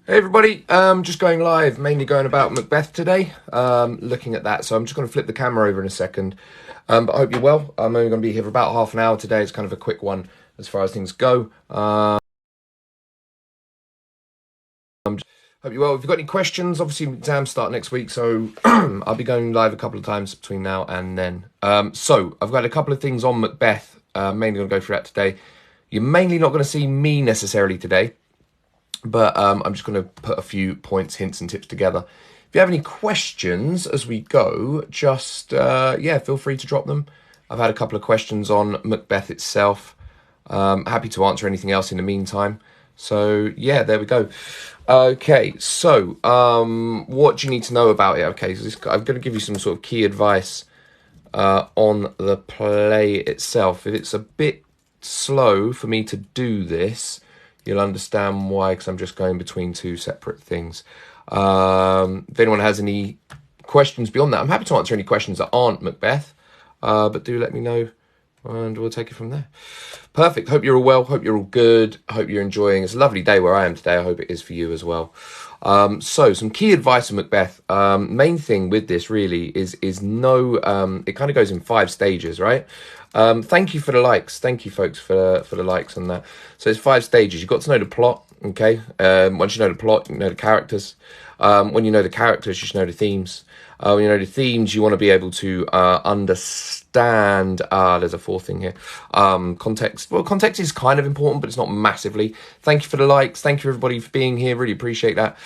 Hey everybody, just going live, mainly going about Macbeth today, looking at that. So I'm just going to flip the camera over in a second, but I hope you're well. I'm only going to be here for about half an hour today. It's kind of a quick one as far as things go. Hope you're well. If you've got any questions, obviously exams start next week, so I'll be going live a couple of times between now and then. So I've got a couple of things on Macbeth, mainly going to go through that today. You're mainly not going to see me necessarily today, but I'm just going to put a few points, hints and tips together. If you have any questions as we go, just, yeah, feel free to drop them. I've had a couple of questions on Macbeth itself. Happy to answer anything else in the meantime. So, yeah, there we go. Okay, so what do you need to know about it? Okay, so I'm going to give you some sort of key advice on the play itself. If it's a bit slow for me to do this, you'll understand why, because I'm just going between two separate things. If anyone has any questions beyond that, I'm happy to answer any questions that aren't Macbeth, but do let me know, and we'll take it from there. Perfect. Hope you're all well. Hope you're all good. Hope you're enjoying. It's a lovely day where I am today. I hope it is for you as well. So some key advice on Macbeth. Main thing with this really is no. It kind of goes in 5 stages, right? Thank you for the likes. Thank you, folks, for the likes on that. So it's 5 stages. You've got to know the plot. Okay. Once you know the plot, you know the characters. When you know the characters, you should know the themes. When you know the themes, you want to be able to understand. There's a 4th thing here. Context. Well, context is kind of important, but it's not massively. Thank you for the likes. Thank you everybody for being here. Really appreciate that.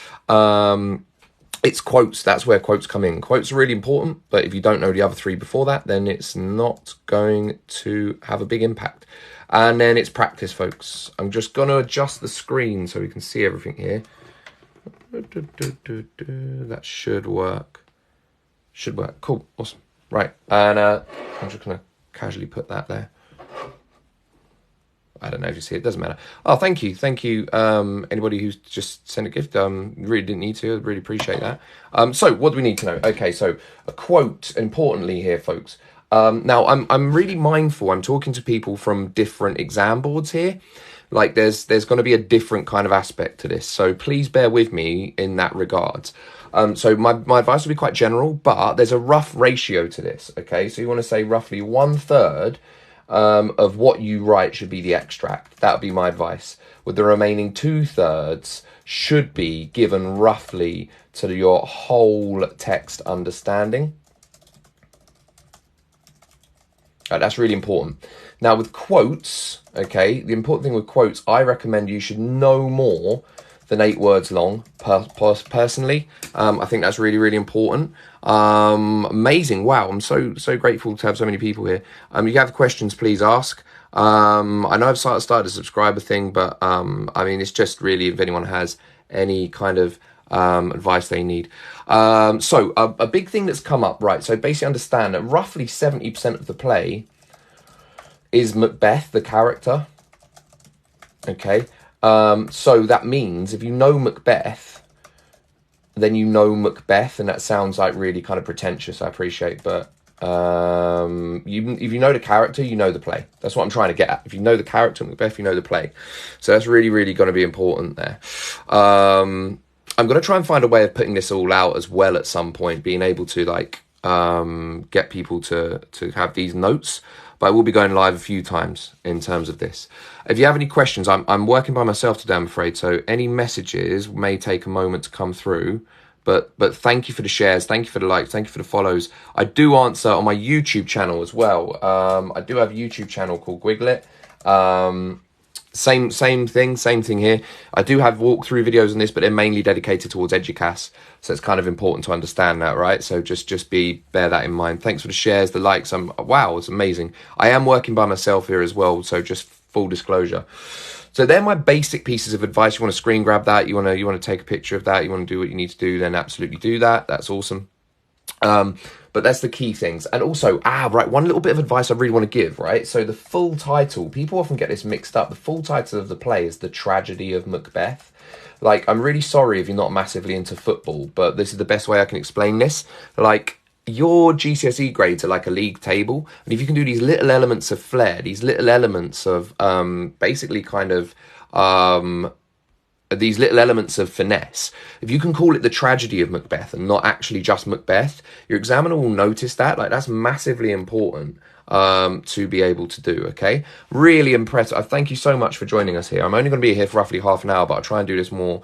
It's quotes. That's where quotes come in. Quotes are really important, but if you don't know the other 3 before that, then it's not going to have a big impact. And then it's practice, folks. I'm just going to adjust the screen so we can see everything here. That should work. Should work. Cool. Awesome. Right. And I'm just going to casually put that there. I don't know if you see it. Doesn't matter. Oh, thank you. Thank you, anybody who's just sent a gift. Really didn't need to. Really appreciate that. So what do we need to know? Okay, so a quote, importantly here, folks. Now, I'm really mindful. I'm talking to people from different exam boards here. Like, there's going to be a different kind of aspect to this. So please bear with me in that regard. So my advice will be quite general, but there's a rough ratio to this, okay? So you want to say roughly 1/3 of what you write should be the extract. That would be my advice. With the remaining 2/3 should be given roughly to your whole text understanding. That's really important. Now with quotes, okay, the important thing with quotes, I recommend you should know more than 8 words long, personally. I think that's really, really important. Amazing. Wow, I'm so grateful to have so many people here. If you have questions, please ask. I know I've started a subscriber thing, but I mean, it's just really if anyone has any kind of advice they need. So a big thing that's come up, right? So basically understand that roughly 70% of the play is Macbeth, the character. Okay. So that means if you know Macbeth, then you know Macbeth, and that sounds like really kind of pretentious, I appreciate, but if you know the character, you know the play. That's what I'm trying to get at. If you know the character Macbeth, you know the play. So that's really, really going to be important there. I'm going to try and find a way of putting this all out as well at some point, being able to like get people to have these notes. But I will be going live a few times in terms of this. If you have any questions, I'm working by myself today, I'm afraid. So any messages may take a moment to come through. But thank you for the shares. Thank you for the likes. Thank you for the follows. I do answer on my YouTube channel as well. I do have a YouTube channel called GuigLit. Same thing here. I do have walkthrough videos on this, but they're mainly dedicated towards Educast. So it's kind of important to understand that, right? So just bear that in mind. Thanks for the shares, the likes. Wow, it's amazing. I am working by myself here as well, so just full disclosure. So they're my basic pieces of advice. You want to screen grab that, you want to take a picture of that, you want to do what you need to do, then absolutely do that. That's awesome. But that's the key things. And also, right, one little bit of advice I really want to give, right? So the full title, people often get this mixed up. The full title of the play is The Tragedy of Macbeth. Like, I'm really sorry if you're not massively into football, but this is the best way I can explain this. Like, your GCSE grades are like a league table. And if you can do these little elements of flair, these little elements of basically kind of these little elements of finesse, if you can call it the tragedy of Macbeth and not actually just Macbeth, your examiner will notice that. Like, that's massively important to be able to do. Okay, really impressive. Thank you so much for joining us here. I'm only going to be here for roughly half an hour, but I'll try and do this more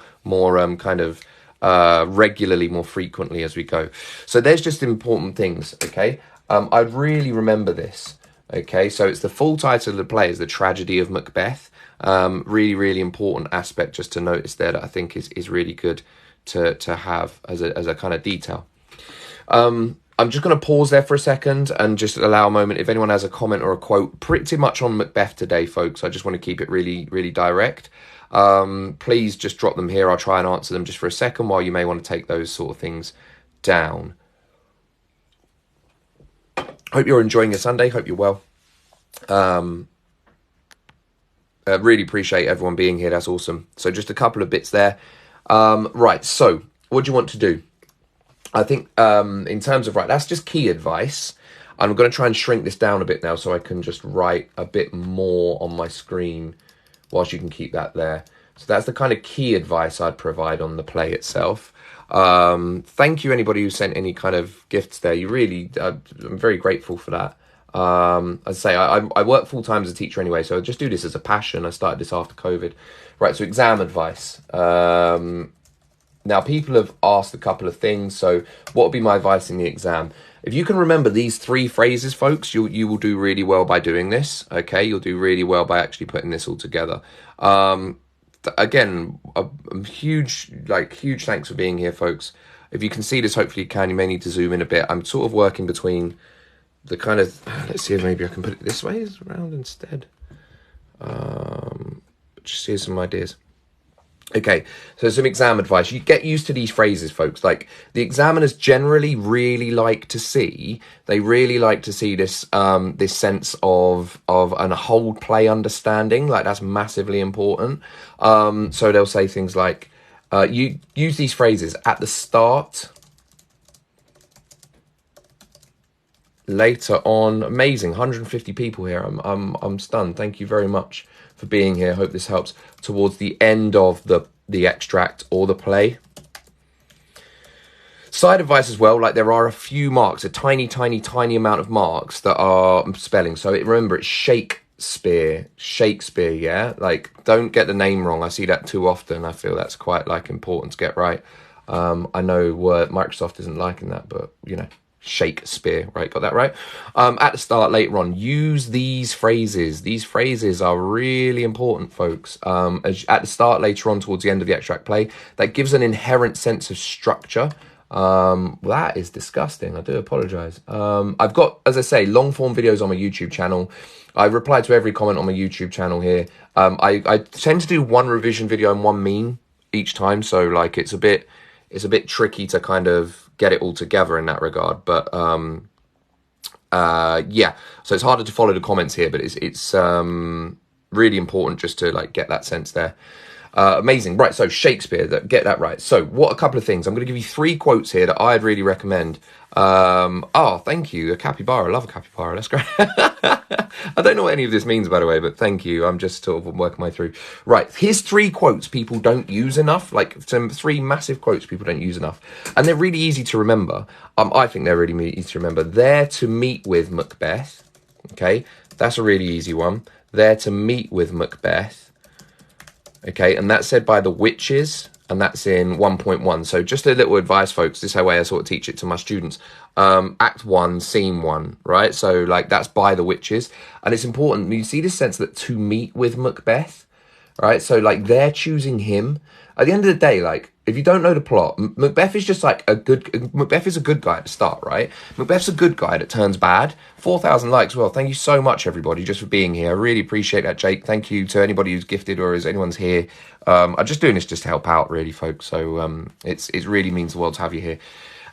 kind of regularly, more frequently as we go. So there's just important things. Okay, I'd really remember this. Okay, so it's the full title of the play is The Tragedy of Macbeth. Really, really important aspect just to notice there that I think is really good to have as a kind of detail. I'm just going to pause there for a second and just allow a moment if anyone has a comment or a quote pretty much on Macbeth today, folks. I just want to keep it really, really direct. Please just drop them here. I'll try and answer them just for a second while you may want to take those sort of things down. Hope you're enjoying your Sunday. Hope you're well. Really appreciate everyone being here. That's awesome. So just a couple of bits there. Right. So what do you want to do? I think in terms of, that's just key advice. I'm going to try and shrink this down a bit now so I can just write a bit more on my screen whilst you can keep that there. So that's the kind of key advice I'd provide on the play itself. Thank you anybody who sent any kind of gifts there. You really, I'm very grateful for that. As I say, I work full-time as a teacher anyway, so I just do this as a passion. I started this after COVID. Right, so exam advice. Now, people have asked a couple of things, so what would be my advice in the exam? If you can remember these 3 phrases, folks, you will do really well by doing this, okay? You'll do really well by actually putting this all together. Again, a huge thanks for being here, folks. If you can see this, hopefully you can. You may need to zoom in a bit. I'm sort of working between the kind of, let's see if maybe I can put it this way around instead. Just here's some ideas. Okay, so some exam advice. You get used to these phrases, folks. Like, the examiners generally really like to see, this this sense of an whole play understanding. Like, that's massively important. So they'll say things like, you use these phrases at the start, later on. Amazing, 150 people here. I'm stunned. Thank you very much for being here. Hope this helps. Towards the end of the extract or the play. Side advice as well, like, there are a few marks, a tiny amount of marks that are spelling. So remember, it's Shakespeare, yeah? Like, don't get the name wrong. I see that too often. I feel that's quite, important to get right. I know Microsoft isn't liking that, but, Shakespeare, right? Got that right? At the start, later on, use these phrases. These phrases are really important, folks. At the start, later on, towards the end of the extract play, that gives an inherent sense of structure. That is disgusting. I do apologize. I've got, as I say, long form videos on my YouTube channel. I reply to every comment on my YouTube channel here. I tend to do one revision video and one meme each time. So, it's a bit tricky to kind of get it all together in that regard, but yeah, so it's harder to follow the comments here, but it's really important just to get that sense there. Amazing. Right, so Shakespeare, get that right. So what a couple of things. I'm going to give you 3 quotes here that I'd really recommend. Thank you. A capybara. I love a capybara. That's great. I don't know what any of this means, by the way, but thank you. I'm just sort of working my way through. Right, here's 3 quotes people don't use enough. 3 massive quotes people don't use enough. And they're really easy to remember. I think they're really easy to remember. There to meet with Macbeth. Okay, that's a really easy one. There to meet with Macbeth. Okay, and that's said by the witches, and that's in 1.1. So just a little advice, folks. This is how I sort of teach it to my students. Act 1, scene 1, right? So that's by the witches. And it's important. You see this sense that to meet with Macbeth, right? So they're choosing him. At the end of the day, if you don't know the plot, Macbeth is just Macbeth is a good guy at the start, right? Macbeth's a good guy that turns bad. 4,000 likes. Well, thank you so much, everybody, just for being here. I really appreciate that, Jake. Thank you to anybody who's gifted or is anyone's here. I'm just doing this just to help out, really, folks. So it really means the world to have you here.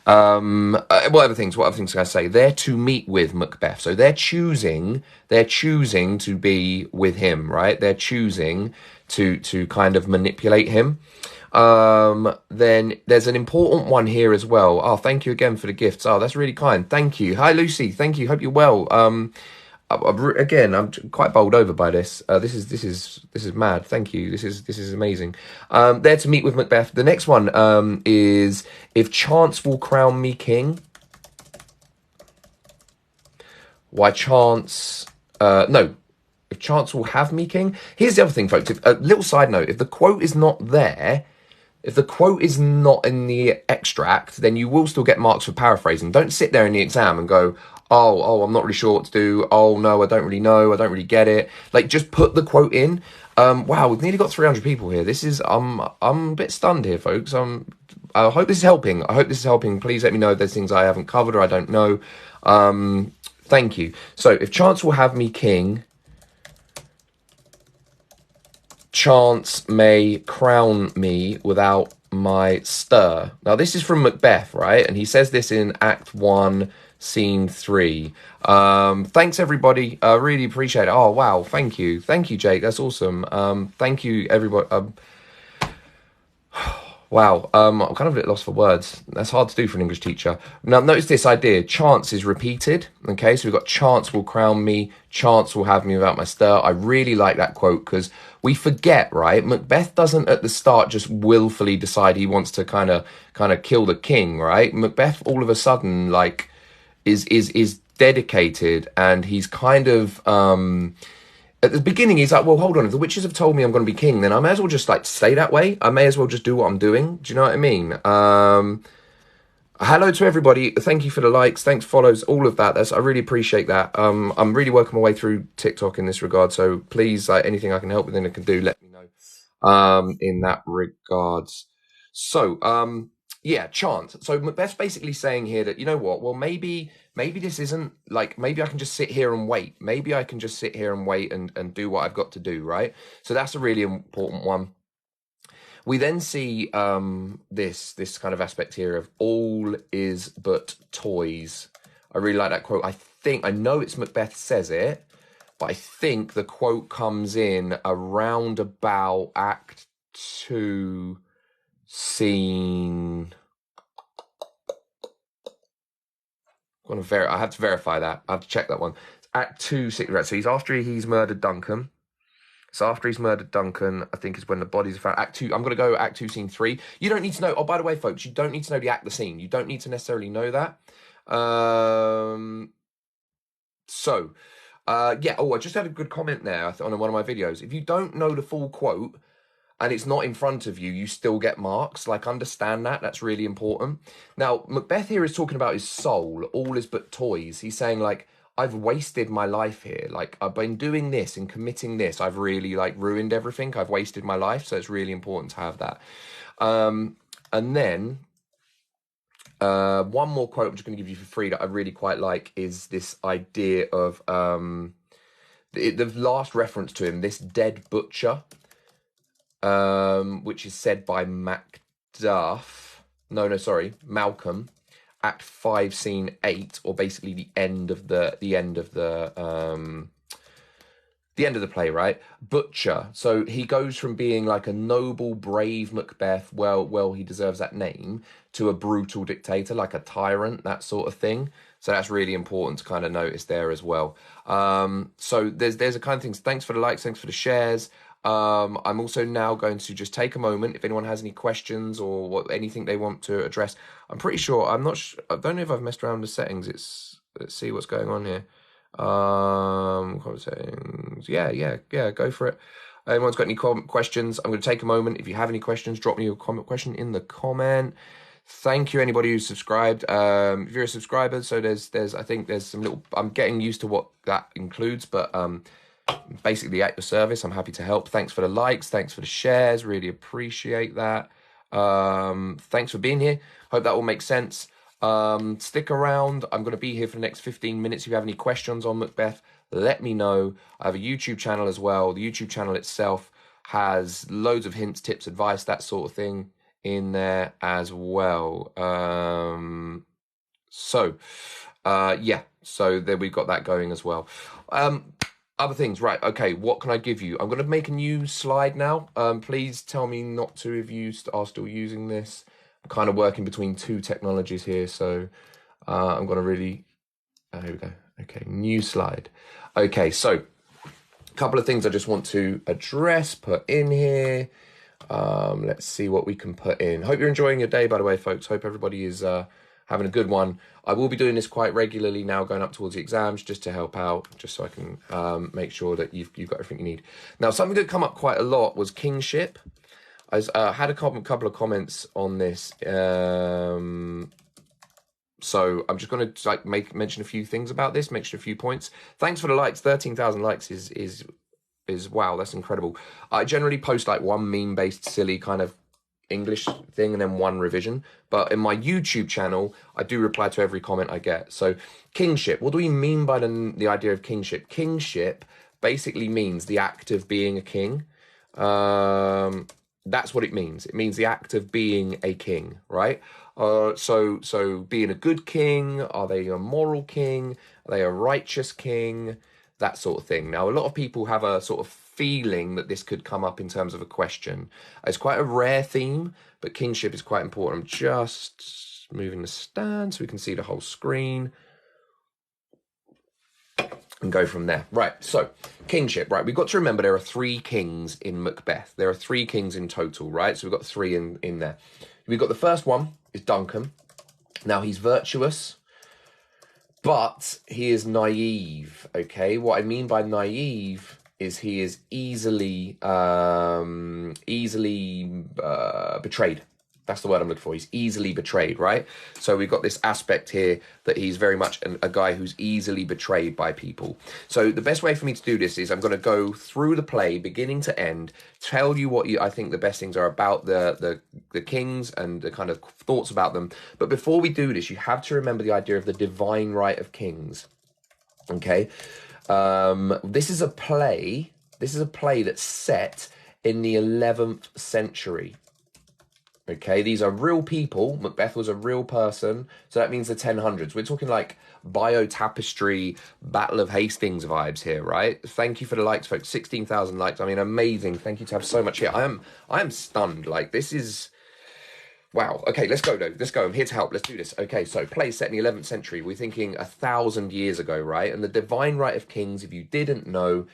What other things can I say? They're to meet with Macbeth. So they're choosing to be with him, right? They're choosing to kind of manipulate him. Then there's an important one here as well. Oh, thank you again for the gifts. Oh, that's really kind. Thank you. Hi, Lucy. Thank you. Hope you're well. again, I'm quite bowled over by this. This is mad. Thank you. This is amazing. There to meet with Macbeth. The next one is if chance will crown me king. Why chance? No, if chance will have me king. Here's the other thing, folks. A little side note: if the quote is not there. If the quote is not in the extract, then you will still get marks for paraphrasing. Don't sit there in the exam and go, oh, I'm not really sure what to do. Oh, no, I don't really know. I don't really get it. Like, just put the quote in. Wow, we've nearly got 300 people here. This is, I'm a bit stunned here, folks. I hope this is helping. I hope this is helping. Please let me know if there's things I haven't covered or I don't know. Thank you. So, if chance will have me king, chance may crown me without my stir. Now, this is from Macbeth, right? And he says this in Act 1, Scene 3. Thanks, everybody. I really appreciate it. Oh, wow. Thank you. Thank you, Jake. That's awesome. Thank you, everybody. Wow, I'm kind of a bit lost for words. That's hard to do for an English teacher. Now, notice this idea. Chance is repeated. Okay, so we've got chance will crown me, chance will have me without my stir. I really like that quote because we forget, right? Macbeth doesn't at the start just willfully decide he wants to kind of kill the king, right? Macbeth all of a sudden like is dedicated, and he's kind of at the beginning, he's like, well, hold on. If the witches have told me I'm going to be king, then I may as well just like stay that way. I may as well just do what I'm doing. Do you know what I mean? Hello to everybody. Thank you for the likes. Thanks, follows, all of that. I really appreciate that. I'm really working my way through TikTok in this regard. So please, anything I can help with and I can do, let me know in that regards. So, yeah, chant. So Macbeth's basically saying here that, you know what? Well, maybe this isn't like, maybe I can just sit here and wait. Maybe I can just sit here and wait and do what I've got to do, right? So that's a really important one. We then see this kind of aspect here of all is but toys. I really like that quote. I know it's Macbeth says it, but I think the quote comes in around about Act 2, Scene. I have to verify that. I have to check that one. Act 2, right? So he's murdered Duncan. So after he's murdered Duncan, I think is when the bodies are found. Act 2. I'm going to go Act 2, Scene 3. You don't need to know. Oh, by the way, folks, you don't need to know the scene. You don't need to necessarily know that. Yeah. Oh, I just had a good comment there on one of my videos. If you don't know the full quote, and it's not in front of you, you still get marks. Like, understand that. That's really important. Now, Macbeth here is talking about his soul. All is but toys. He's saying, like, I've wasted my life here. Like, I've been doing this and committing this. I've really, like, ruined everything. I've wasted my life. So it's really important to have that. And then one more quote I'm just going to give you for free that I really quite like is this idea of the last reference to him, this dead butcher. Which is said by Malcolm, Act 5, Scene 8, or basically the end of the play, right? Butcher. So he goes from being like a noble, brave Macbeth, well, he deserves that name, to a brutal dictator, like a tyrant, that sort of thing. So that's really important to kind of notice there as well. So there's a kind of things. Thanks for the likes, thanks for the shares. I'm also now going to just take a moment if anyone has any questions or anything they want to address. I'm pretty sure, I don't know if I've messed around with the settings. Let's see what's going on here. Settings. Yeah, go for it. Anyone's got any questions? I'm going to take a moment. If you have any questions, drop me your question in the comment. Thank you, anybody who's subscribed. If you're a subscriber, so I think there's some little, I'm getting used to what that includes, but basically at your service. I'm happy to help. Thanks for the likes, thanks for the shares, really appreciate that. Thanks for being here. Hope that all makes sense. Stick around. I'm going to be here for the next 15 minutes. If you have any questions on Macbeth, let me know. I have a YouTube channel as well. The YouTube channel itself has loads of hints, tips, advice, that sort of thing in there as well. Yeah, so there we've got that going as well. Other things, right? Okay, what can I give you? I'm going to make a new slide now. Please tell me not to if you are still using this. I'm kind of working between two technologies here, so I'm going to really... here we go. Okay, new slide. Okay, so a couple of things I just want to address, put in here. Let's see what we can put in. Hope you're enjoying your day, by the way, folks. Hope everybody is having a good one. I will be doing this quite regularly now, going up towards the exams, just to help out, just so I can make sure that you've got everything you need. Now, something that come up quite a lot was kingship. I had a couple of comments on this. So I'm just going to like mention a few things about this, mention a few points. Thanks for the likes. 13,000 likes is wow, that's incredible. I generally post like one meme-based silly kind of English thing and then one revision. But in my YouTube channel, I do reply to every comment I get. So kingship, what do we mean by the idea of kingship? Kingship basically means the act of being a king. That's what it means. It means the act of being a king, right? So being a good king, are they a moral king? Are they a righteous king? That sort of thing. Now, a lot of people have a sort of feeling that this could come up in terms of a question. It's quite a rare theme, but kingship is quite important. I'm just moving the stand so we can see the whole screen and go from there. Right, so kingship, right? We've got to remember there are 3 kings in Macbeth. There are 3 kings in total, right? So we've got 3 in there. We've got the first one is Duncan. Now, he's virtuous, but he is naive, okay? What I mean by naive is he is easily betrayed. That's the word I'm looking for. He's easily betrayed, right? So we've got this aspect here that he's very much a guy who's easily betrayed by people. So the best way for me to do this is I'm going to go through the play, beginning to end, tell you what I think the best things are about the kings and the kind of thoughts about them. But before we do this, you have to remember the idea of the divine right of kings, okay? This is a play. This is a play that's set in the 11th century. Okay, these are real people. Macbeth was a real person, so that means the 1000s. We're talking like bio-tapestry, Battle of Hastings vibes here, right? Thank you for the likes, folks. 16,000 likes. I mean, amazing. Thank you to have so much here. I am stunned. Like, this is... Wow. Okay, let's go, though. Let's go. I'm here to help. Let's do this. Okay, so play set in the 11th century. We're thinking 1,000 years ago, right? And the divine right of kings, if you didn't know,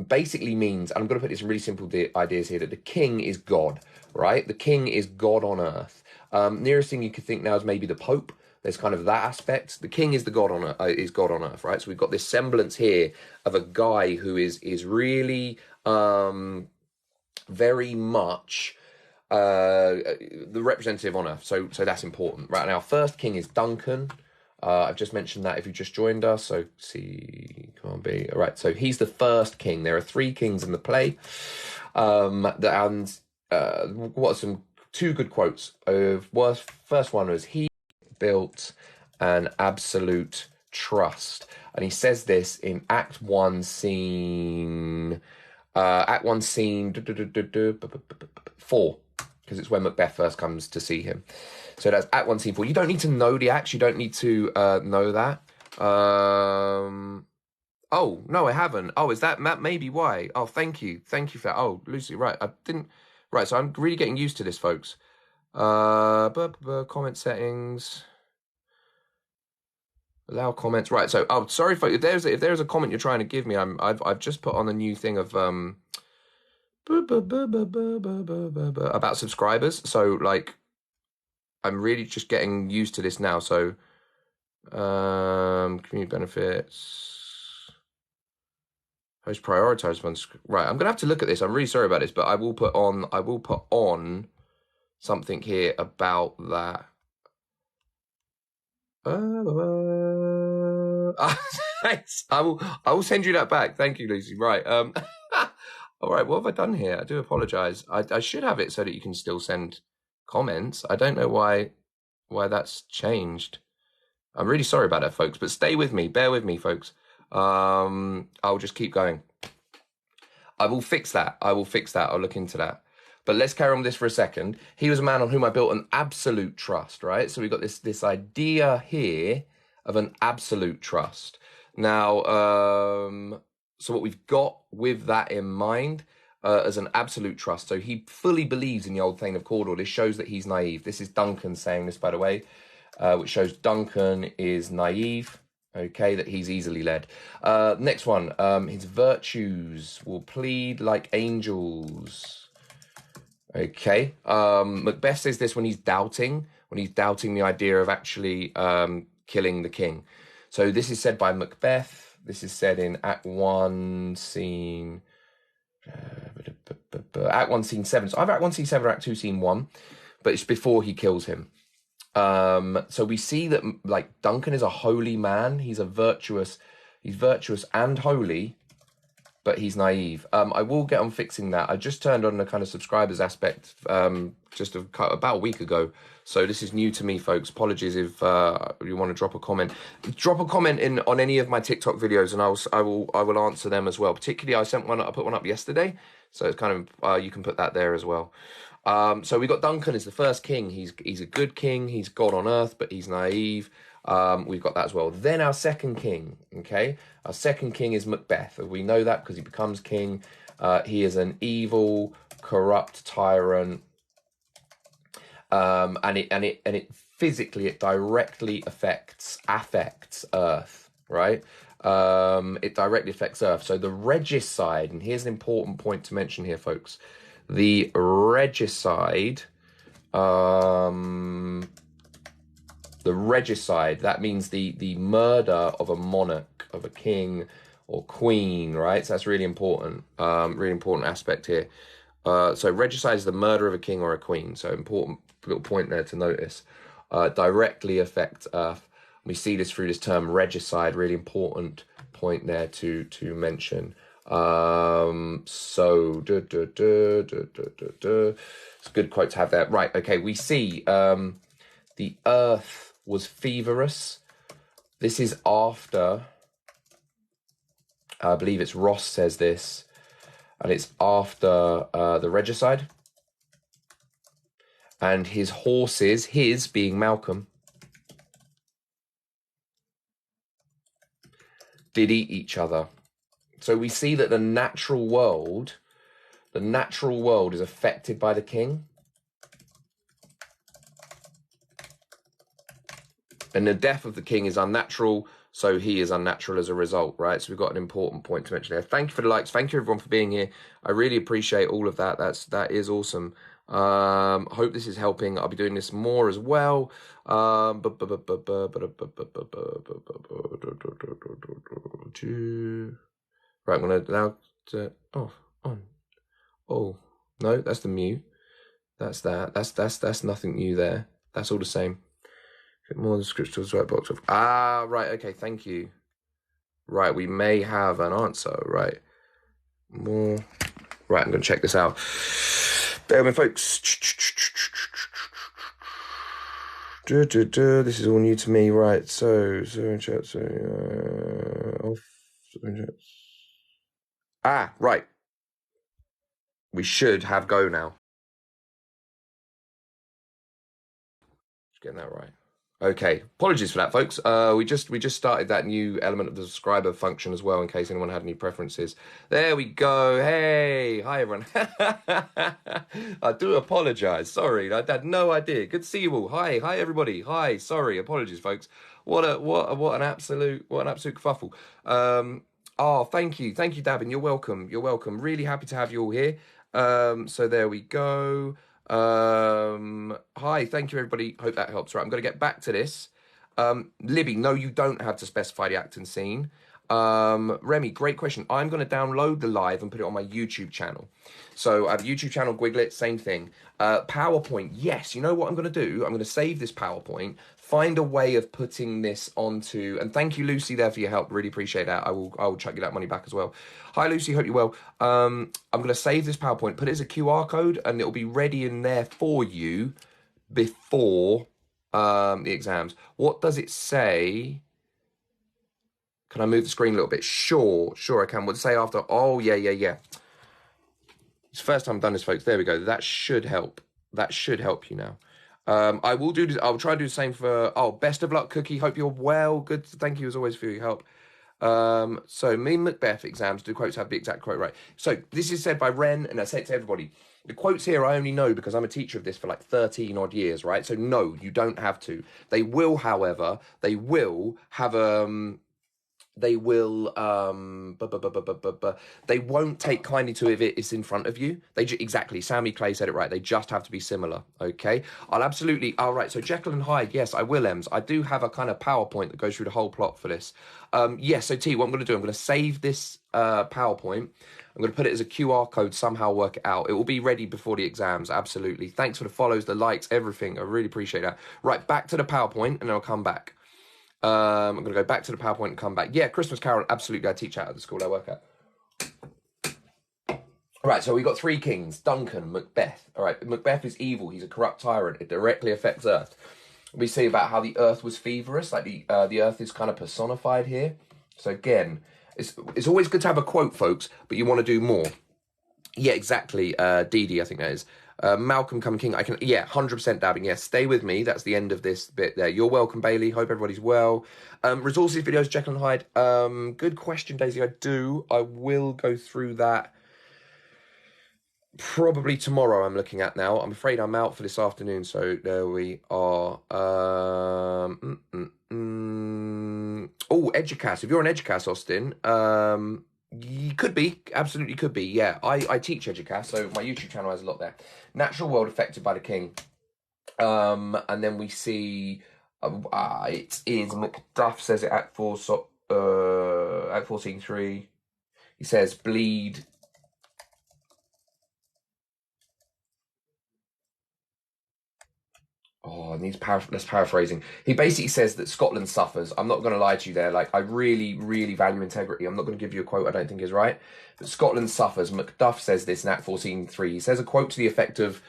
basically means, and I'm going to put this in really simple ideas here, that the king is God, right? The king is God on earth. Nearest thing you could think now is maybe the Pope. There's kind of that aspect. The king is the God on earth, right? So we've got this semblance here of a guy who is really very much the representative on earth. So that's important. Right now, first king is Duncan. I've just mentioned that if you just joined us, so C can't be. All right, so he's the first king. There are 3 kings in the play. What are some 2 good quotes? First one was, he built an absolute trust. And he says this in Act 1, Scene 4, because it's when Macbeth first comes to see him. So that's Act 1, Scene 4. You don't need to know the acts. You don't need to know that. Oh, no, I haven't. Oh, is that maybe why? Oh, thank you. Thank you for that. Oh, Lucy, right. I didn't... Right, so I'm really getting used to this, folks. Comment settings. Allow comments. Right, so... Oh, sorry, folks. If there's a comment you're trying to give me, I've just put on a new thing of... about subscribers. So, like... I'm really just getting used to this now. So, community benefits, host prioritized ones. Right, I'm gonna have to look at this. I'm really sorry about this, but I will put on something here about that. Thanks. I will send you that back. Thank you, Lucy. Right. All right. What have I done here? I do apologize. I should have it so that you can still send comments. I don't know why that's changed. I'm really sorry about that, folks, but stay with me. Bear with me, folks. I'll just keep going. I will fix that. I'll look into that. But let's carry on with this for a second. He was a man on whom I built an absolute trust, right? So we've got this idea here of an absolute trust. Now, so what we've got with that in mind as an absolute trust. So he fully believes in the old Thane of Cawdor. This shows that he's naive. This is Duncan saying this, by the way, which shows Duncan is naive. Okay, that he's easily led. Next one. His virtues will plead like angels. Okay. Macbeth says this when he's doubting the idea of actually killing the king. So this is said by Macbeth. This is said in Act 1, Scene... Act 1, Scene 7. So either Act 1, Scene 7 or Act 2, Scene 1. But it's before he kills him. So we see that, like, Duncan is a holy man. He's virtuous and holy, but he's naive. I will get on fixing that. I just turned on the kind of subscribers aspect just about a week ago. So this is new to me, folks. Apologies if you want to drop a comment. Drop a comment in on any of my TikTok videos, and I will answer them as well. Particularly, I put one up yesterday, so it's kind of you can put that there as well. So we got Duncan as the first king. He's a good king. He's God on earth, but he's naive. We've got that as well. Then our second king, okay? Our second king is Macbeth. We know that because he becomes king. He is an evil, corrupt tyrant. And it physically, it directly affects Earth, right? It directly affects Earth. So the regicide, and here's an important point to mention here, folks. The regicide, that means the murder of a monarch, of a king or queen, right? So that's really important aspect here. So regicide is the murder of a king or a queen. So important little point there to notice. Directly affects Earth. We see this through this term regicide. Really important point there to mention. So it's a good quote to have there. Right. Okay. We see the Earth was feverous. This is after, I believe it's Ross says this, and it's after the regicide. And his horses, his being Malcolm, did eat each other. So we see that the natural world is affected by the king. And the death of the king is unnatural, so he is unnatural as a result, right? So we've got an important point to mention there. Thank you for the likes. Thank you everyone for being here. I really appreciate all of that. That is awesome. Hope this is helping. I'll be doing this more as well. Right, I'm gonna allow to off on. Oh no, that's the mute. That's that. That's nothing new there. That's all the same. More than scriptures right box of right, okay, thank you. Right, we may have an answer, right? More. Right, I'm gonna check this out. Bear with me, folks. This is all new to me, right? So in chat, off. Right. We should have go now. Just getting that right. Okay, apologies for that, folks. We just started that new element of the subscriber function as well, in case anyone had any preferences. There we go. Hey, hi everyone. I do apologise. Sorry, I had no idea. Good to see you all. Hi everybody. Hi. Sorry, apologies, folks. What an absolute kerfuffle. Oh, thank you, Davin. You're welcome. Really happy to have you all here. So there we go. Hi, thank you everybody. Hope that helps. Right, I'm going to get back to this. Libby, no, you don't have to specify the act and scene. Remy, great question. I'm going to download the live and put it on my YouTube channel. So I have a YouTube channel, GuigLit, same thing. PowerPoint, yes. You know what I'm going to do? I'm going to save this PowerPoint, find a way of putting this onto, and thank you, Lucy, there for your help. Really appreciate that. I will chuck you that money back as well. Hi, Lucy. Hope you're well. I'm going to save this PowerPoint, put it as a QR code, and it'll be ready in there for you before the exams. What does it say? Can I move the screen a little bit? Sure, I can. What does it say after? Oh, yeah. It's the first time I've done this, folks. There we go. That should help. That should help you now. I will do this. I'll try to do the same for, best of luck, Cookie. Hope you're well. Good. Thank you as always for your help. So me and Macbeth exams, do quotes have the exact quote right? So this is said by Ren, and I say it to everybody. The quotes here I only know because I'm a teacher of this for like 13 odd years, right? So no, you don't have to. They will, however, they will have they will they won't take kindly to if it is in front of you. Exactly, Sammy Clay said it right. They just have to be similar. Okay, I'll absolutely. All right, so Jekyll and Hyde, yes, I will. Ems, I do have a kind of PowerPoint that goes through the whole plot for this. Yes, so T, what I'm going to do, I'm going to save this PowerPoint. I'm going to put it as a QR code, somehow work it out. It will be ready before the exams, absolutely. Thanks for the follows, the likes, everything. I really appreciate that. Right, back to the PowerPoint, and then I'll come back. I'm going to go back to the PowerPoint and come back. Yeah, Christmas Carol, absolutely. I teach out at the school I work at. Right, so we've got three kings. Duncan, Macbeth. All right, Macbeth is evil. He's a corrupt tyrant. It directly affects Earth. We see about how the Earth was feverous, like the Earth is kind of personified here. So again, it's always good to have a quote, folks, but you want to do more. Yeah, exactly. Dee Dee, I think that is. Malcolm coming king. 100% dabbing. Yes, stay with me. That's the end of this bit there. You're welcome, Bailey. Hope everybody's well. Resources, videos, Jekyll and Hyde. Good question, Daisy. I will go through that probably tomorrow. I'm looking at now. I'm afraid I'm out for this afternoon. So there we are. Oh, Educast. If you're on Educast, Austin, you could be, absolutely could be. Yeah, I teach Educast, so my YouTube channel has a lot there. Natural world affected by the king. And then we see it is Macduff says it Act 4, Act 4 Scene 3. He says bleed. Oh, and that's paraphrasing. He basically says that Scotland suffers. I'm not going to lie to you there. Like, I really, really value integrity. I'm not going to give you a quote I don't think is right. But Scotland suffers. Macduff says this in Act 14:3. He says a quote to the effect of,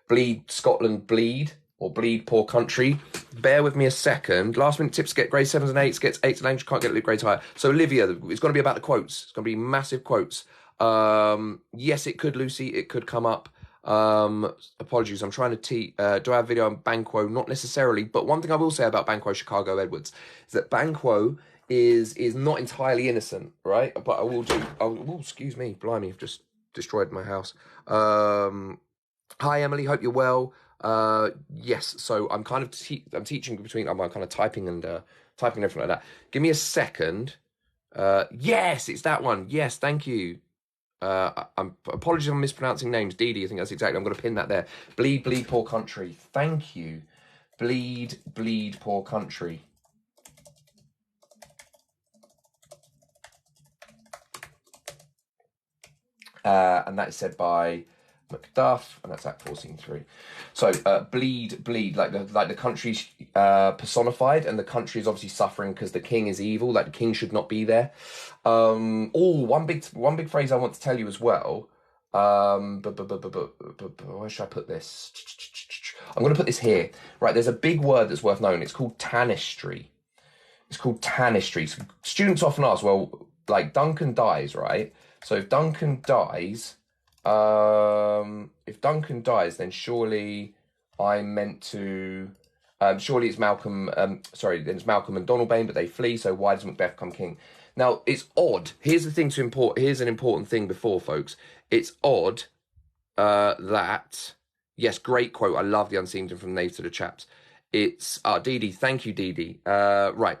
bleed, Scotland, bleed, or bleed, poor country. Bear with me a second. Last minute tips get grade 7s and 8s, gets 8s and language, can't get a grade higher. So, Olivia, it's going to be about the quotes. It's going to be massive quotes. Yes, it could, Lucy. It could come up. Apologies, I'm trying to do I have a video on Banquo? Not necessarily, but one thing I will say about Banquo Chicago Edwards is that Banquo is not entirely innocent, right? But I will do. Oh, excuse me, blimey, I've just destroyed my house. Hi Emily, hope you're well. Yes, so I'm kind of I'm teaching between. I'm kind of typing and everything like that. Give me a second. Yes, it's that one. Yes, thank you. Apologies if I'm mispronouncing names. Dee Dee, I think that's exactly. I'm going to pin that there. Bleed, bleed, poor country. Thank you. Bleed, bleed, poor country. And that is said by Macduff, and that's Act 4 Scene 3. So bleed, bleed, like the country's personified, and the country is obviously suffering because the king is evil. Like the king should not be there. One big phrase I want to tell you as well. Where should I put this? I'm going to put this here. Right, there's a big word that's worth knowing. It's called tanistry. It's called tanistry. So students often ask, well, like Duncan dies, right? So if Duncan dies, then surely I'm meant to. Surely it's Malcolm. Then it's Malcolm and Donalbain, but they flee. So why does Macbeth become king? Now it's odd. Here's the thing to import. Here's an important thing before, folks. It's odd that yes, great quote. I love the unseen from the Knave to the Chaps. It's Dee Dee. Thank you, Dee Dee. Right.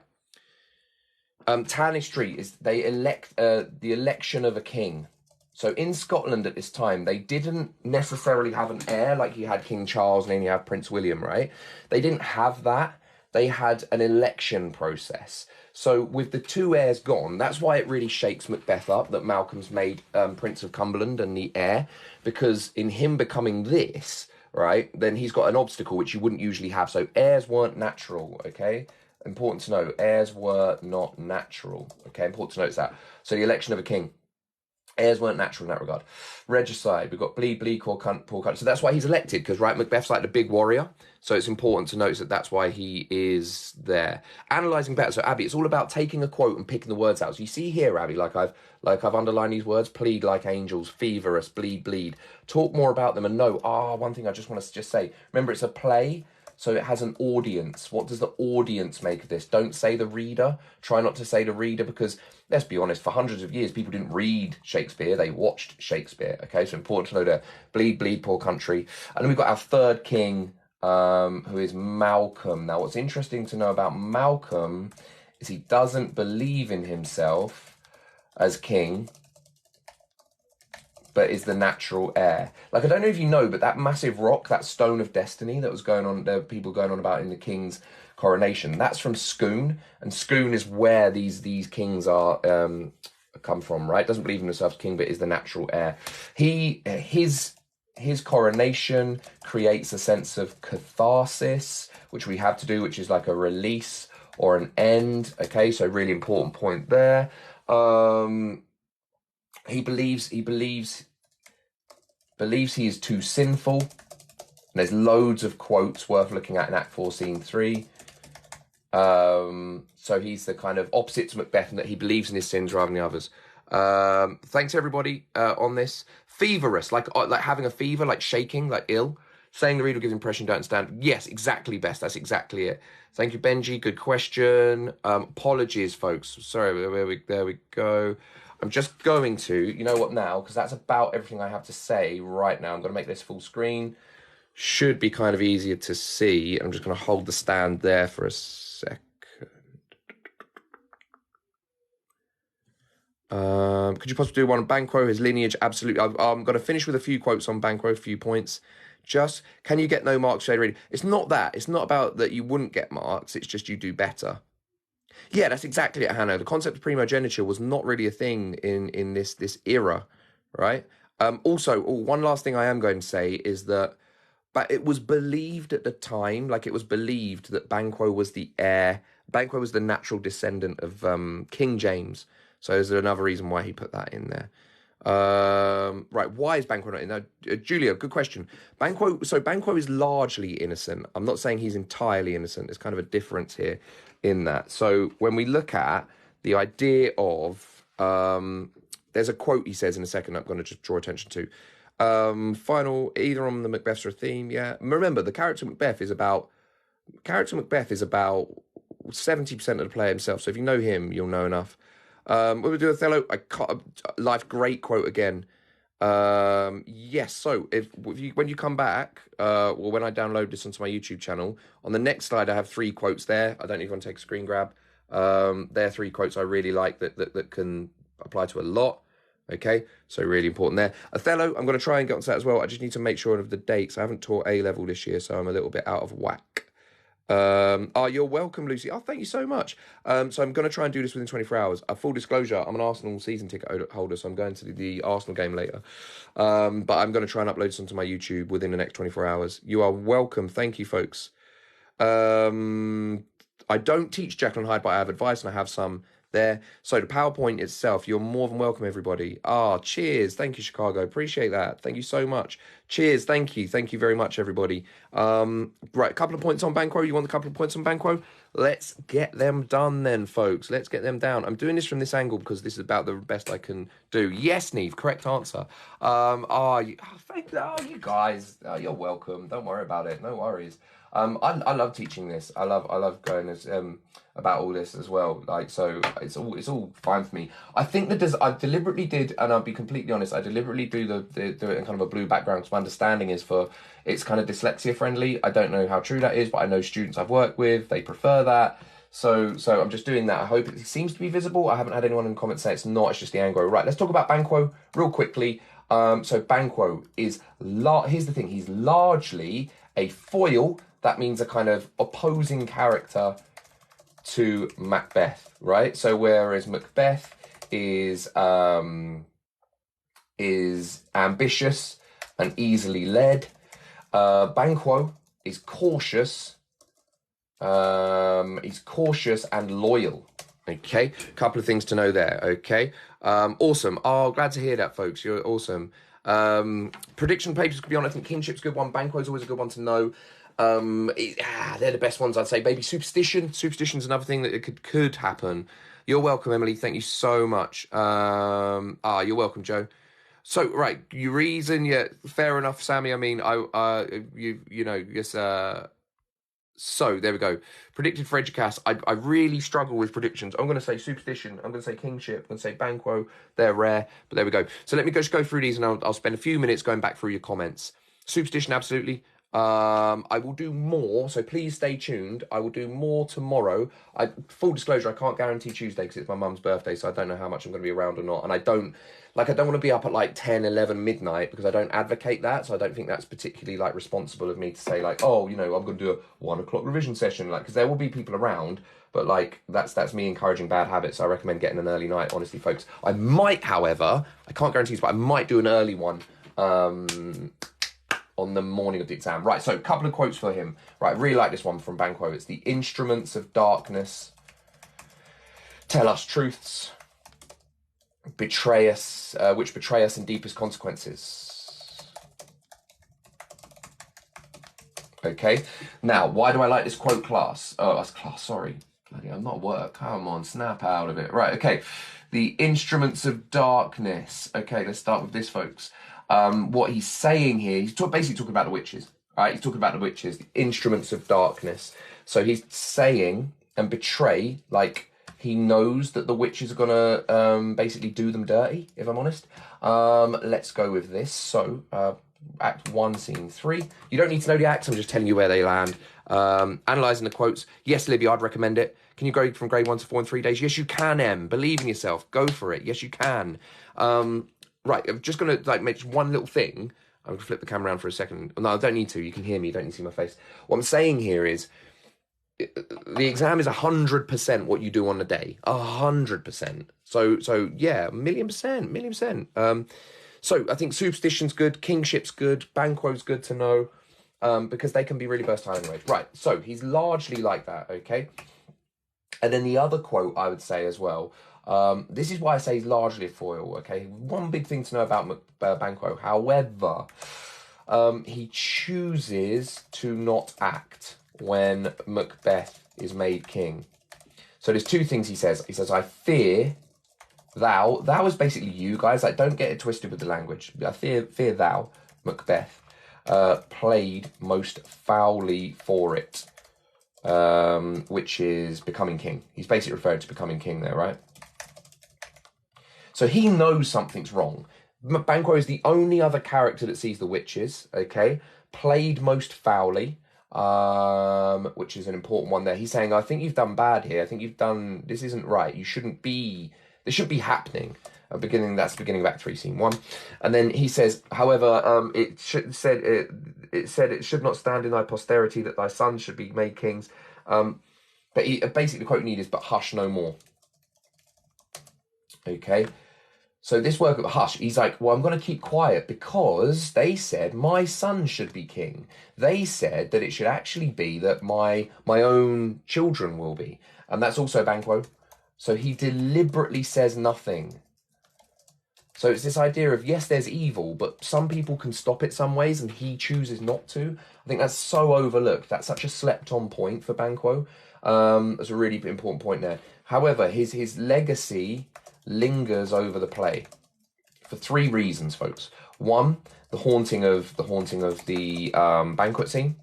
Tanistry is they elect the election of a king. So in Scotland at this time, they didn't necessarily have an heir like you had King Charles and then you have Prince William, right? They didn't have that. They had an election process. So with the two heirs gone, that's why it really shakes Macbeth up that Malcolm's made Prince of Cumberland and the heir, because in him becoming this, right, then he's got an obstacle which you wouldn't usually have. So heirs weren't natural, okay? Important to know, heirs were not natural, okay? Important to note that. So the election of a king. Heirs weren't natural in that regard. Regicide, we've got bleed, bleed, poor country. So that's why he's elected, because, right, Macbeth's like the big warrior. So it's important to note that that's why he is there. Analysing better. So, Abby, it's all about taking a quote and picking the words out. So you see here, Abby, like I've underlined these words, plead like angels, feverous, bleed, bleed. Talk more about them and know, one thing I just want to just say. Remember, it's a play. So it has an audience. What does the audience make of this? Don't say the reader. Try not to say the reader, because let's be honest, for hundreds of years, people didn't read Shakespeare. They watched Shakespeare. Okay, so important to know that. Bleed, bleed, poor country. And then we've got our third king, who is Malcolm. Now, what's interesting to know about Malcolm is he doesn't believe in himself as king, but is the natural heir. Like, I don't know if you know, but that massive rock, that stone of destiny that was going on, there were people going on about in the king's coronation, that's from Scone, and Scone is where these kings are come from, right? Doesn't believe in himself as king, but is the natural heir. His coronation creates a sense of catharsis, which we have to do, which is like a release or an end. Okay, so really important point there. He believes he is too sinful. And there's loads of quotes worth looking at in Act 4, Scene 3. So he's the kind of opposite to Macbeth in that he believes in his sins rather than the others. Thanks everybody on this. Feverous, like having a fever, like shaking, like ill. Saying the reader gives impression you don't understand. Yes, exactly, Best. That's exactly it. Thank you, Benji. Good question. Apologies, folks. Sorry, there we go. I'm just going to, you know what now, because that's about everything I have to say right now. I'm going to make this full screen. Should be kind of easier to see. I'm just going to hold the stand there for a second. Could you possibly do one on Banquo, his lineage? Absolutely. I'm going to finish with a few quotes on Banquo, a few points. Just, can you get no marks, Shade Reading? It's not that. It's not about that you wouldn't get marks. It's just you do better. Yeah, that's exactly it, Hannah. The concept of primogeniture was not really a thing in this era, right? Also, one last thing I am going to say is that, but it was believed at the time, like it was believed that Banquo was the heir. Banquo was the natural descendant of King James. So there's another reason why he put that in there. Right, why is Banquo not in there? Julia, good question. Banquo is largely innocent. I'm not saying he's entirely innocent. There's kind of a difference here in that. So when we look at the idea of, there's a quote he says in a second I'm going to just draw attention to. Final, either on the Macbeths or a theme, yeah. Remember, the character Macbeth is about 70% of the player himself. So if you know him, you'll know enough. We'll do Othello. Life, great quote again. Yes. So when you come back, or when I download this onto my YouTube channel, on the next slide I have 3 quotes there. I don't even take a screen grab. They're 3 quotes I really like that can apply to a lot. Okay, so really important there. Othello, I'm going to try and get onto that as well. I just need to make sure of the dates. I haven't taught A level this year, so I'm a little bit out of whack. You're welcome, Lucy. Oh, thank you so much. So I'm going to try and do this within 24 hours. Full disclosure, I'm an Arsenal season ticket holder, so I'm going to the Arsenal game later. But I'm going to try and upload this onto my YouTube within the next 24 hours. You are welcome. Thank you, folks. I don't teach Jekyll and Hyde, but I have advice and I have some there. So the PowerPoint itself, you're more than welcome, everybody. Cheers. Thank you, Chicago. Appreciate that. Thank you so much. Cheers. Thank you. Thank you very much, everybody. Right, a couple of points on Banquo. You want a couple of points on Banquo? Let's get them done then, folks. Let's get them down. I'm doing this from this angle because this is about the best I can do. Yes, Neve, correct answer. You guys, you're welcome. Don't worry about it. No worries. I love teaching this. I love going as about all this as well. Like, so it's all fine for me. I think that I deliberately did, and I'll be completely honest, I deliberately do it in kind of a blue background because my understanding is it's kind of dyslexia friendly. I don't know how true that is, but I know students I've worked with, they prefer that. So I'm just doing that. I hope it seems to be visible. I haven't had anyone in the comments say it's not. It's just the angle. Right, let's talk about Banquo real quickly. So Banquo is here's the thing. He's largely a foil. That means a kind of opposing character to Macbeth, right? So whereas Macbeth is ambitious and easily led, Banquo is cautious. He's cautious and loyal. Okay, couple of things to know there. Okay, awesome. Glad to hear that, folks. You're awesome. Prediction papers could be on. I think Kingship's a good one. Banquo's always a good one to know. They're the best ones, I'd say. Maybe superstition. Superstition's another thing that it could happen. You're welcome, Emily. Thank you so much. You're welcome, Joe. So right, you reason, yeah, fair enough, Sammy. I mean, yes. So there we go. Predicted for Educast. I really struggle with predictions. I'm going to say Superstition. I'm going to say Kingship. I'm going to say Banquo. They're rare, but there we go. So let me just go through these, and I'll spend a few minutes going back through your comments. Superstition, absolutely. I will do more, so please stay tuned. I will do more tomorrow. Full disclosure, I can't guarantee Tuesday because it's my mum's birthday, so I don't know how much I'm going to be around or not. And I don't want to be up at like 10, 11 midnight because I don't advocate that. So I don't think that's particularly like responsible of me to say like, oh, you know, I'm going to do a 1 o'clock revision session, like, because there will be people around. But like that's me encouraging bad habits. So I recommend getting an early night, honestly, folks. I might, however, I can't guarantee this, but I might do an early one. On the morning of the exam. Right, so a couple of quotes for him. Right, I really like this one from Banquo. It's the instruments of darkness tell us truths, which betray us in deepest consequences. Okay, now, why do I like this quote, class? Oh, that's class, sorry. Bloody, I'm not at work. Come on, snap out of it. Right, okay. The instruments of darkness. Okay, let's start with this, folks. What he's saying here, he's basically talking about the witches, right? He's talking about the witches, the instruments of darkness. So he's saying and betray, like he knows that the witches are gonna basically do them dirty, if I'm honest. Let's go with this. So Act 1, Scene 3. You don't need to know the acts, I'm just telling you where they land. Analysing the quotes. Yes, Libby, I'd recommend it. Can you go from grade 1 to 4 in 3 days? Yes, you can, Em. Believe in yourself. Go for it. Yes, you can. Right, I'm just going to like make one little thing. I'm going to flip the camera around for a second. No, I don't need to. You can hear me. You don't need to see my face. What I'm saying here is the exam is 100% what you do on the day. 100%. So yeah, million percent. So I think Superstition's good. Kingship's good. Banquo's good to know because they can be really versatile anyway. Right, so he's largely like that, okay? And then the other quote I would say as well, this is why I say he's largely a foil, okay? One big thing to know about Banquo, however, he chooses to not act when Macbeth is made king. So there's two things he says. He says, I fear thou. Thou is basically you, guys. Like, don't get it twisted with the language. I fear thou, Macbeth, played most foully for it, which is becoming king. He's basically referred to becoming king there, right? So he knows something's wrong. Banquo is the only other character that sees the witches, okay? Played most foully, which is an important one there. He's saying, I think you've done bad here. I think you've done, this isn't right. You shouldn't be, this should be happening. That's the beginning of Act 3, Scene 1. And then he says, however, it said it should not stand in thy posterity that thy sons should be made kings. But he, basically the quote you need is, but hush no more. Okay. So this work of hush, he's like, well, I'm going to keep quiet because they said my son should be king. They said that it should actually be that my own children will be. And that's also Banquo. So he deliberately says nothing. So it's this idea of, yes, there's evil, but some people can stop it some ways and he chooses not to. I think that's so overlooked. That's such a slept on point for Banquo. That's a really important point there. However, his legacy lingers over the play for 3 reasons, folks. 1, the haunting of the banquet scene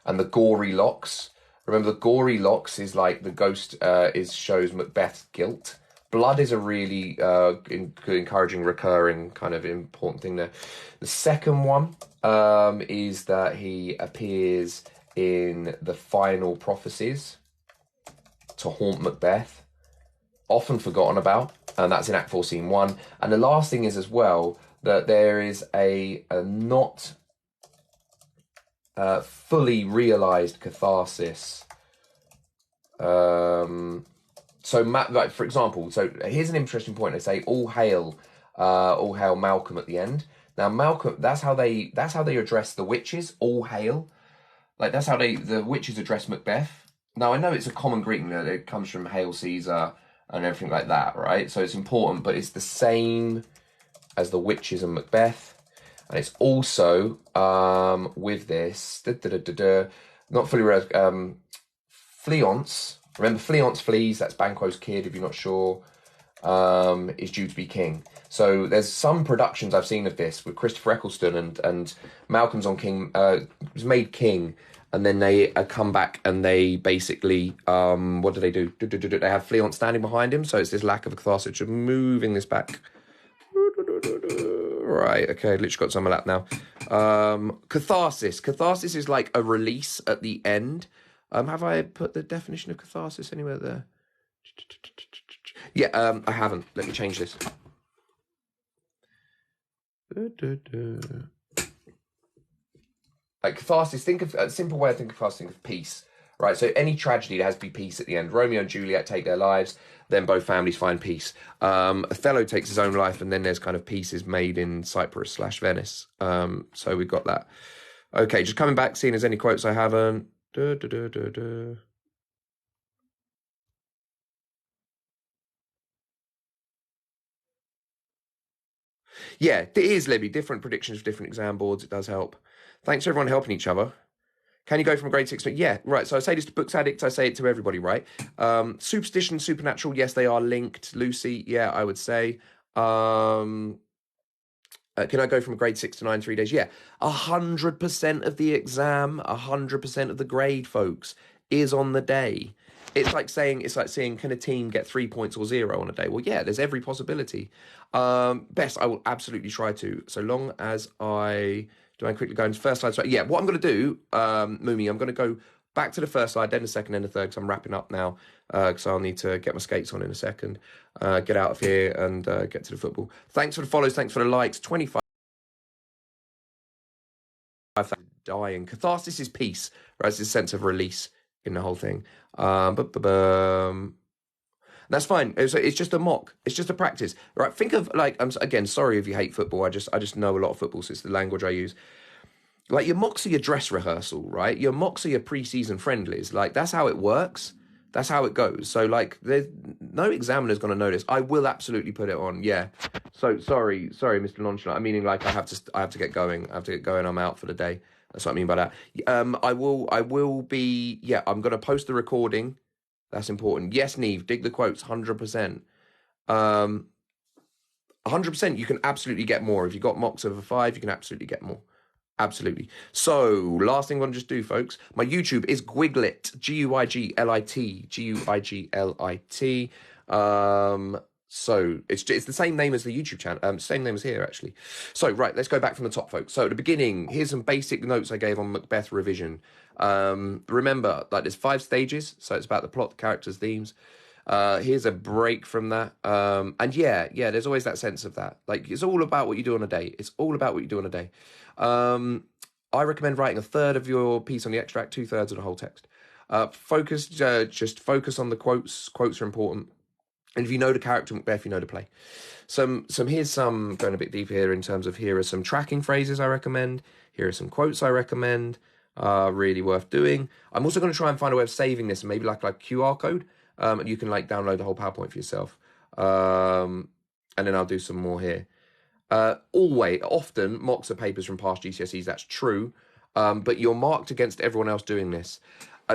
and the gory locks. Remember, the gory locks is like the ghost shows Macbeth's guilt. Blood is a really encouraging, recurring kind of important thing there. The second one is that he appears in the final prophecies to haunt Macbeth. Often forgotten about, and that's in Act 4, Scene 1. And the last thing is as well that there is a not fully realised catharsis. So, like for example, so here's an interesting point. They say, "All hail Malcolm" at the end. Now, Malcolm, that's how they address the witches. All hail, like that's how the witches address Macbeth. Now, I know it's a common greeting that it comes from "Hail Caesar" and everything like that, right? So it's important, but it's the same as the witches and Macbeth. And it's also, with this, not fully realized, Fleance, remember Fleance flees, that's Banquo's kid, if you're not sure, is due to be king. So there's some productions I've seen of this with Christopher Eccleston and Malcolm's on king, was made king, and then they come back and they basically, what do? They have Fleon standing behind him, so it's this lack of catharsis, just moving this back. Right, okay, literally got some of that now. Catharsis. Catharsis is like a release at the end. Have I put the definition of catharsis anywhere there? Yeah, I haven't. Let me change this. Like catharsis, think of a simple way of thinking of catharsis, think of peace. Right, so any tragedy, there has to be peace at the end. Romeo and Juliet take their lives, then both families find peace. Othello takes his own life, and then there's kind of peace is made in Cyprus/Venice. So we've got that. Okay, just coming back, seeing as any quotes I haven't. Yeah, it is, Libby. Different predictions for different exam boards. It does help. Thanks for everyone helping each other. Can you go from grade 6 to... Yeah, right. So I say this to books addicts. I say it to everybody, right? Superstition, supernatural. Yes, they are linked. Lucy, yeah, I would say. Can I go from grade 6 to 9 3 days? Yeah. 100% of the exam, 100% of the grade, folks, is on the day. It's like seeing, can a team get 3 points or 0 on a day? Well, yeah, there's every possibility. Best, I will absolutely try to. So long as do I quickly go into first slide? So, yeah, what I'm going to do, Moomy, I'm going to go back to the first slide, then the second, then the third, because I'm wrapping up now, because I'll need to get my skates on in a second, get out of here and get to the football. Thanks for the follows, thanks for the likes. 25,000 dying. Catharsis is peace, right? It's a sense of release in the whole thing. That's fine. It's just a mock. It's just a practice, right? Think of like, again, sorry if you hate football. I just know a lot of football, so it's the language I use. Like your mocks are your dress rehearsal, right? Your mocks are your pre-season friendlies. Like that's how it works. That's how it goes. So like, there's no examiner's going to know this. I will absolutely put it on. Yeah. So sorry, Mr. Nonchalant. I mean, like I have to get going. I have to get going. I'm out for the day. That's what I mean by that. I will be. Yeah, I'm going to post the recording. That's important. Yes, Neve, dig the quotes, 100%. 100%, you can absolutely get more. If you got mocks over 5, you can absolutely get more. Absolutely. So, last thing I'm going to just do, folks. My YouTube is GuigLit, GuigLit, GuigLit. So, it's the same name as the YouTube channel, same name as here, actually. So, right, let's go back from the top, folks. So, at the beginning, here's some basic notes I gave on Macbeth revision. Remember, like, there's 5 stages, so it's about the plot, the characters, themes. Here's a break from that. And yeah, there's always that sense of that. Like, it's all about what you do on a day. It's all about what you do on a day. I recommend writing 1/3 of your piece on the extract, 2/3 of the whole text. Just focus on the quotes. Quotes are important. And if you know the character Macbeth, you know the play. Here's some going a bit deeper here in terms of, here are some tracking phrases I recommend. Here are some quotes I recommend. Really worth doing. I'm also going to try and find a way of saving this, and maybe like QR code. And you can like download the whole PowerPoint for yourself. And then I'll do some more here. Often mocks are papers from past GCSEs, that's true. But you're marked against everyone else doing this.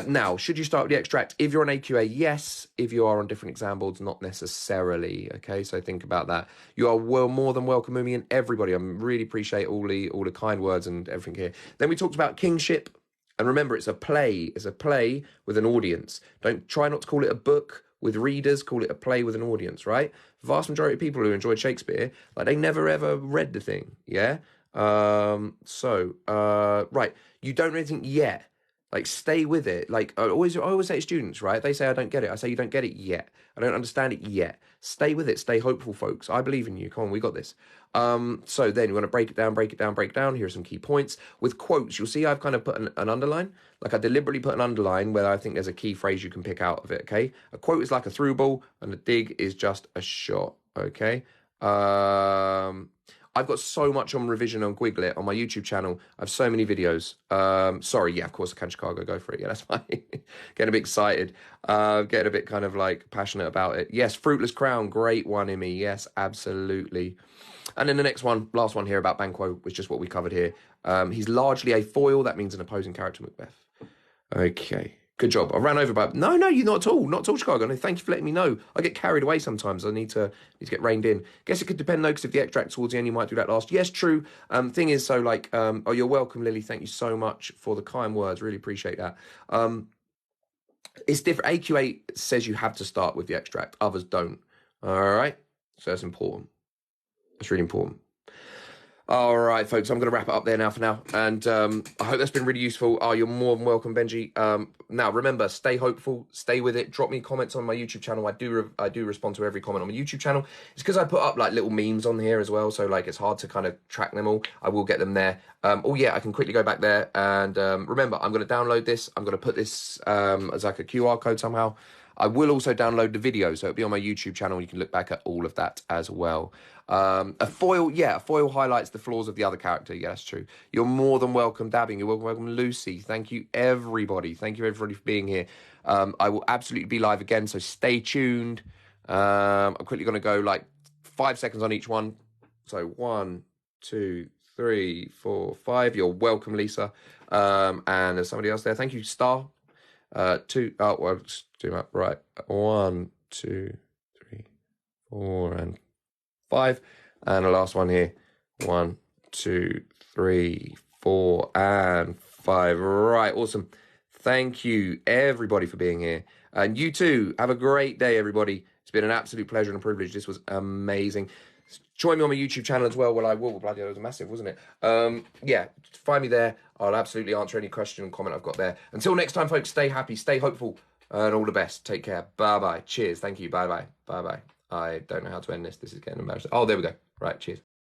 Now, should you start with the extract? If you're on AQA, yes. If you are on different exam boards, not necessarily. Okay, so think about that. You are more than welcome, Mumi, and everybody. I really appreciate all the kind words and everything here. Then we talked about Kingship. And remember, it's a play. It's a play with an audience. Don't try not to call it a book with readers. Call it a play with an audience, right? The vast majority of people who enjoyed Shakespeare, like, they never ever read the thing, yeah? Right. You don't know anything yet. Like, stay with it. Like, I always say to students, right? They say, I don't get it. I say, you don't get it yet. I don't understand it yet. Stay with it. Stay hopeful, folks. I believe in you. Come on, we got this. So then you want to break it down. Here are some key points. With quotes, you'll see I've kind of put an underline. Like, I deliberately put an underline where I think there's a key phrase you can pick out of it, okay? A quote is like a through ball, and a dig is just a shot, okay? I've got so much on revision on GuigLit on my YouTube channel. I have so many videos. Sorry, yeah, of course, I can Chicago, go for it. Yeah, that's fine. Getting a bit excited. Getting a bit kind of like passionate about it. Yes, Fruitless Crown, great one, Imi. Yes, absolutely. And then the next one, last one here about Banquo, was just what we covered here. He's largely a foil. That means an opposing character, Macbeth. Okay, Good job. I ran over by... No, you're not at all. Not at all, Chicago. No, thank you for letting me know. I get carried away sometimes. I need to get reined in. Guess it could depend, though, because if the extract towards the end, you might do that last. Yes, true. Thing is, so, like... oh, you're welcome, Lily. Thank you so much for the kind words. Really appreciate that. It's different. AQA says you have to start with the extract. Others don't. All right? So that's important. That's really important. All right, folks, I'm going to wrap it up there now for now. And I hope that's been really useful. Oh, you're more than welcome, Benji. Now, remember, stay hopeful, stay with it. Drop me comments on my YouTube channel. I do respond to every comment on my YouTube channel. It's because I put up like little memes on here as well. So like it's hard to kind of track them all. I will get them there. Oh, yeah, I can quickly go back there. And remember, I'm going to download this. I'm going to put this as like a QR code somehow. I will also download the video, so it'll be on my YouTube channel. You can look back at all of that as well. A foil highlights the flaws of the other character. Yeah, that's true. You're more than welcome, Dabbing. You're welcome, Lucy. Thank you, everybody. Thank you, everybody, for being here. I will absolutely be live again, so stay tuned. I'm quickly going to go like 5 seconds on each one. So 1, 2, 3, 4, 5. You're welcome, Lisa. And there's somebody else there. Thank you, Star. 2. Oh, well, just do that. Right. 1, 2, 3, 4, and 5. And the last one here. 1, 2, 3, 4, and 5. Right. Awesome. Thank you, everybody, for being here. And you too. Have a great day, everybody. It's been an absolute pleasure and a privilege. This was amazing. Join me on my YouTube channel as well. Well, I will. Bloody hell, it was massive, wasn't it? Yeah, find me there. I'll absolutely answer any question and comment I've got there. Until next time, folks, stay happy, stay hopeful, and all the best. Take care. Bye-bye. Cheers. Thank you. Bye-bye. Bye-bye. I don't know how to end this. This is getting embarrassing. Oh, there we go. Right, cheers.